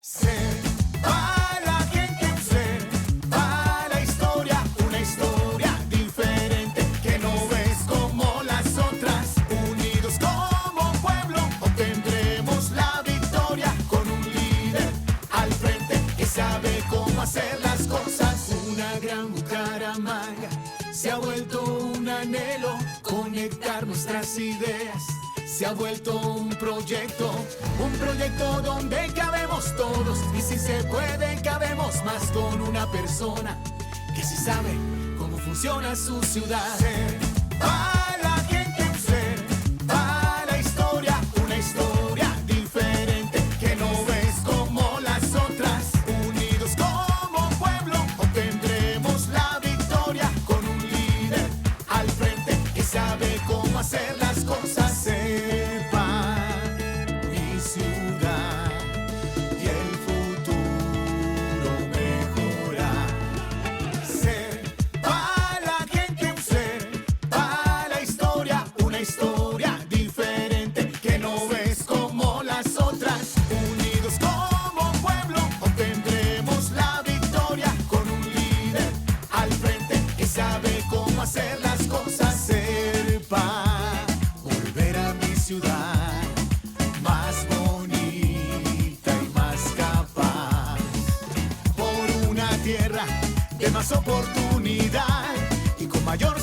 Ser para la gente un ser, para la historia una historia diferente que no ves como las otras. Unidos como pueblo obtendremos la victoria con un líder al frente que sabe cómo hacer las cosas. Una gran Bucaramanga se ha vuelto un anhelo, conectar nuestras ideas. Se ha vuelto un proyecto donde cabemos todos. Y si se puede, cabemos más con una persona que sí sabe cómo funciona su ciudad. Ser para la gente un ser, para la historia una historia diferente que no ves como las otras. Unidos como pueblo obtendremos la victoria con un líder al frente que sabe cómo hacer las cosas. Hacer las cosas, Serpa, volver a mi ciudad más bonita y más capaz, por una tierra de más oportunidad y con mayor